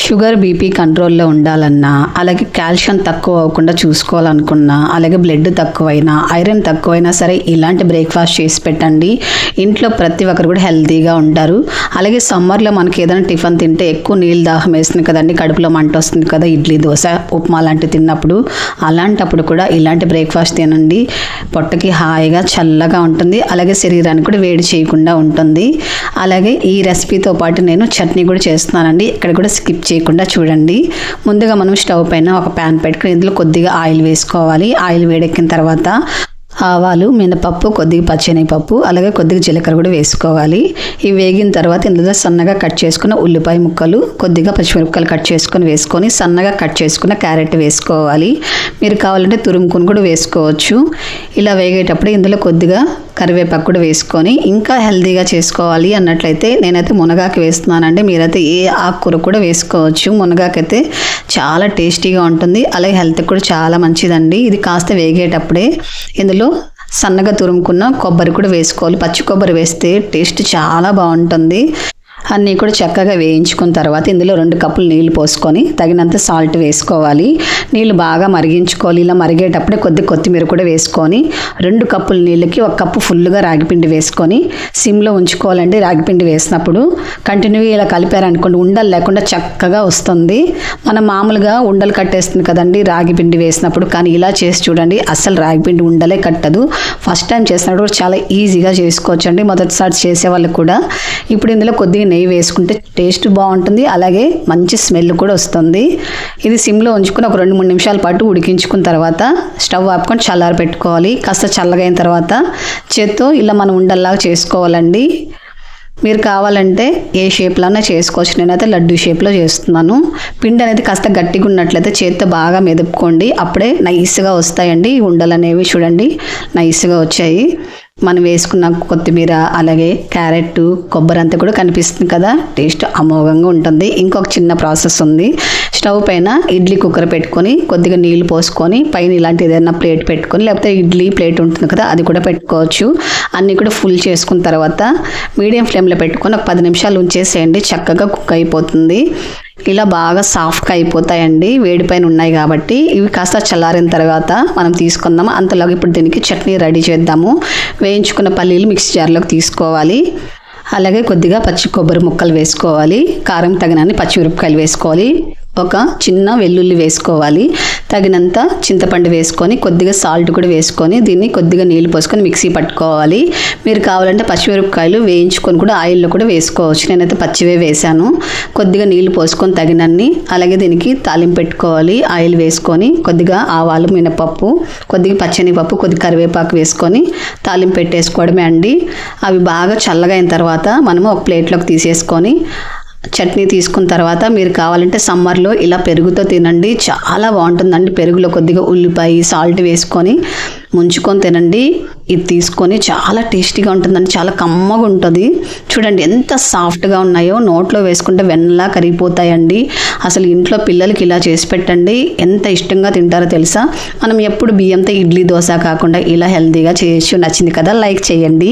Sugar BP కంట్రోల్లో ఉండాలన్నా, అలాగే కాల్షియం తక్కువ అవ్వకుండా చూసుకోవాలనుకున్నా, అలాగే బ్లడ్ తక్కువైనా, ఐరన్ తక్కువైనా సరే ఇలాంటి బ్రేక్ఫాస్ట్ చేసి పెట్టండి. ఇంట్లో ప్రతి ఒక్కరు కూడా హెల్తీగా ఉంటారు. అలాగే సమ్మర్లో మనకి ఏదైనా టిఫిన్ తింటే ఎక్కువ నీళ్ళు దాహం వేస్తుంది కదండి, కడుపులో మంట వస్తుంది కదా, ఇడ్లీ దోశ ఉప్మా లాంటివి తిన్నప్పుడు. అలాంటప్పుడు కూడా ఇలాంటి బ్రేక్ఫాస్ట్ తినండి. పొట్టకి హాయిగా చల్లగా ఉంటుంది, అలాగే శరీరానికి కూడా వేడి చేయకుండా ఉంటుంది. అలాగే ఈ రెసిపీతో పాటు నేను చట్నీ కూడా చేస్తున్నానండి, ఇక్కడ కూడా స్కిప్ చేయకుండా చూడండి. ముందుగా మనం స్టవ్ పైన ఒక ప్యాన్ పెట్టుకుని ఇందులో కొద్దిగా ఆయిల్ వేసుకోవాలి. ఆయిల్ వేడెక్కిన తర్వాత ఆవాలు, మినపప్పు, కొద్దిగా పచ్చెనగపప్పు, అలాగే కొద్దిగా జీలకర్ర కూడా వేసుకోవాలి. ఇవి వేగిన తర్వాత ఇందులో సన్నగా కట్ చేసుకున్న ఉల్లిపాయ ముక్కలు, కొద్దిగా పచ్చిమిరపకాయలు కట్ చేసుకొని వేసుకొని సన్నగా కట్ చేసుకున్న క్యారెట్ వేసుకోవాలి. మీరు కావాలంటే తురుముకొని కూడా వేసుకోవచ్చు. ఇలా వేగేటప్పుడు ఇందులో కొద్దిగా కరివేపాకు కూడా వేసుకొని ఇంకా హెల్తీగా చేసుకోవాలి అన్నట్లయితే నేనైతే మునగాకు వేస్తున్నానండి. మీరైతే ఏ ఆకుకూర కూడా వేసుకోవచ్చు. మునగాకైతే చాలా టేస్టీగా ఉంటుంది, అలాగే హెల్త్కి కూడా చాలా మంచిదండి. ఇది కాస్త వేగేటప్పుడే ఇందులో సన్నగా తురుముకున్న కొబ్బరి కూడా వేసుకోవాలి. పచ్చి కొబ్బరి వేస్తే టేస్ట్ చాలా బాగుంటుంది. అన్నీ కూడా చక్కగా వేయించుకున్న తర్వాత ఇందులో 2 కప్పులు నీళ్లు పోసుకొని తగినంత సాల్ట్ వేసుకోవాలి. నీళ్ళు బాగా మరిగించుకోవాలి. ఇలా మరిగేటప్పుడే కొత్తిమీర కూడా వేసుకొని 2 కప్పుల నీళ్ళకి 1 కప్పు ఫుల్గా రాగిపిండి వేసుకొని సిమ్లో ఉంచుకోవాలండి. రాగిపిండి వేసినప్పుడు కంటిన్యూగా ఇలా కలిపారనుకోండి ఉండలు లేకుండా చక్కగా వస్తుంది. మనం మామూలుగా ఉండలు కట్టేస్తుంది కదండి రాగిపిండి వేసినప్పుడు, కానీ ఇలా చేసి చూడండి, అస్సలు రాగిపిండి ఉండలే కట్టదు. ఫస్ట్ టైం చేసినప్పుడు చాలా ఈజీగా చేసుకోవచ్చండి, మొదటిసారి చేసే వాళ్ళకి కూడా. ఇప్పుడు ఇందులో కొద్దిగా నెయ్యి వేసుకుంటే టేస్ట్ బాగుంటుంది, అలాగే మంచి స్మెల్ కూడా వస్తుంది. ఇది సిమ్లో ఉంచుకుని ఒక 2-3 నిమిషాల పాటు ఉడికించుకున్న తర్వాత స్టవ్ ఆపుకొని చల్లారి పెట్టుకోవాలి. కాస్త చల్లగా అయిన తర్వాత చేత్తో ఇలా మనం ఉండల్లాగా చేసుకోవాలండి. మీరు కావాలంటే ఏ షేప్లోనే చేసుకోవచ్చు. నేనైతే లడ్డు షేప్లో చేస్తున్నాను. పిండి అనేది కాస్త గట్టిగా ఉన్నట్లయితే చేత్తో బాగా మెదుపుకోండి, అప్పుడే నైస్గా వస్తాయండి. ఈ ఉండలు అనేవి చూడండి నైస్గా వచ్చాయి. మనం వేసుకున్న కొత్తిమీర, అలాగే క్యారెట్, కొబ్బరి అంతా కూడా కనిపిస్తుంది కదా, టేస్ట్ అమోఘంగా ఉంటుంది. ఇంకొక చిన్న ప్రాసెస్ ఉంది. స్టవ్ పైన ఇడ్లీ కుక్కర్ పెట్టుకొని కొద్దిగా నీళ్లు పోసుకొని పైన ఇలాంటి ఏదైనా ప్లేట్ పెట్టుకొని, లేకపోతే ఇడ్లీ ప్లేట్ ఉంటుంది కదా అది కూడా పెట్టుకోవచ్చు. అన్నీ కూడా ఫుల్ చేసుకున్న తర్వాత మీడియం ఫ్లేమ్లో పెట్టుకొని ఒక 10 నిమిషాలు ఉంచేసేయండి, చక్కగా కుక్ అయిపోతుంది. ఇలా బాగా సాఫ్ట్గా అయిపోతాయండి, వేడిపైన ఉన్నాయి కాబట్టి. ఇవి కాస్త చల్లారిన తర్వాత మనం తీసుకుందాము. అంతలాగా ఇప్పుడు దీనికి చట్నీ రెడీ చేద్దాము. వేయించుకున్న పల్లీలు మిక్సీ జార్లోకి తీసుకోవాలి. అలాగే కొద్దిగా పచ్చి కొబ్బరి ముక్కలు వేసుకోవాలి. కారం తగినన్ని పచ్చిమిరపకాయలు వేసుకోవాలి. ఒక చిన్న వెల్లుల్లి వేసుకోవాలి. తగినంత చింతపండు వేసుకొని కొద్దిగా సాల్ట్ కూడా వేసుకొని దీన్ని కొద్దిగా నీళ్లు పోసుకొని మిక్సీ పట్టుకోవాలి. మీరు కావాలంటే పచ్చిమిరపకాయలు వేయించుకొని కూడా ఆయిల్లో కూడా వేసుకోవచ్చు. నేనైతే పచ్చివే వేసాను. కొద్దిగా నీళ్లు పోసుకొని తగినన్ని, అలాగే దీనికి తాలింపు పెట్టుకోవాలి. ఆయిల్ వేసుకొని కొద్దిగా ఆవాలు, మినపప్పు, కొద్దిగా పచ్చెనగపప్పు, కొద్దిగా కరివేపాకు వేసుకొని తాలింపు పెట్టేసుకోవడమే అండి. అవి బాగా చల్లగా అయిన తర్వాత మనము ఒక ప్లేట్లోకి తీసేసుకొని చట్నీ తీసుకున్న తర్వాత మీరు కావాలంటే సమ్మర్లో ఇలా పెరుగుతో తినండి, చాలా బాగుంటుందండి. పెరుగులో కొద్దిగా ఉల్లిపాయ, సాల్ట్ వేసుకొని ముంచుకొని తినండి. ఇది తీసుకొని చాలా టేస్టీగా ఉంటుందండి, చాలా కమ్మగా ఉంటుంది. చూడండి ఎంత సాఫ్ట్గా ఉన్నాయో, నోట్లో వేసుకుంటే వెన్నలా కరిగిపోతాయండి. అసలు ఇంట్లో పిల్లలకి ఇలా చేసి పెట్టండి, ఎంత ఇష్టంగా తింటారో తెలుసా. మనం ఎప్పుడు బియ్యంతో ఇడ్లీ దోశ కాకుండా ఇలా హెల్తీగా చేయొచ్చు. నచ్చింది కదా, లైక్ చేయండి.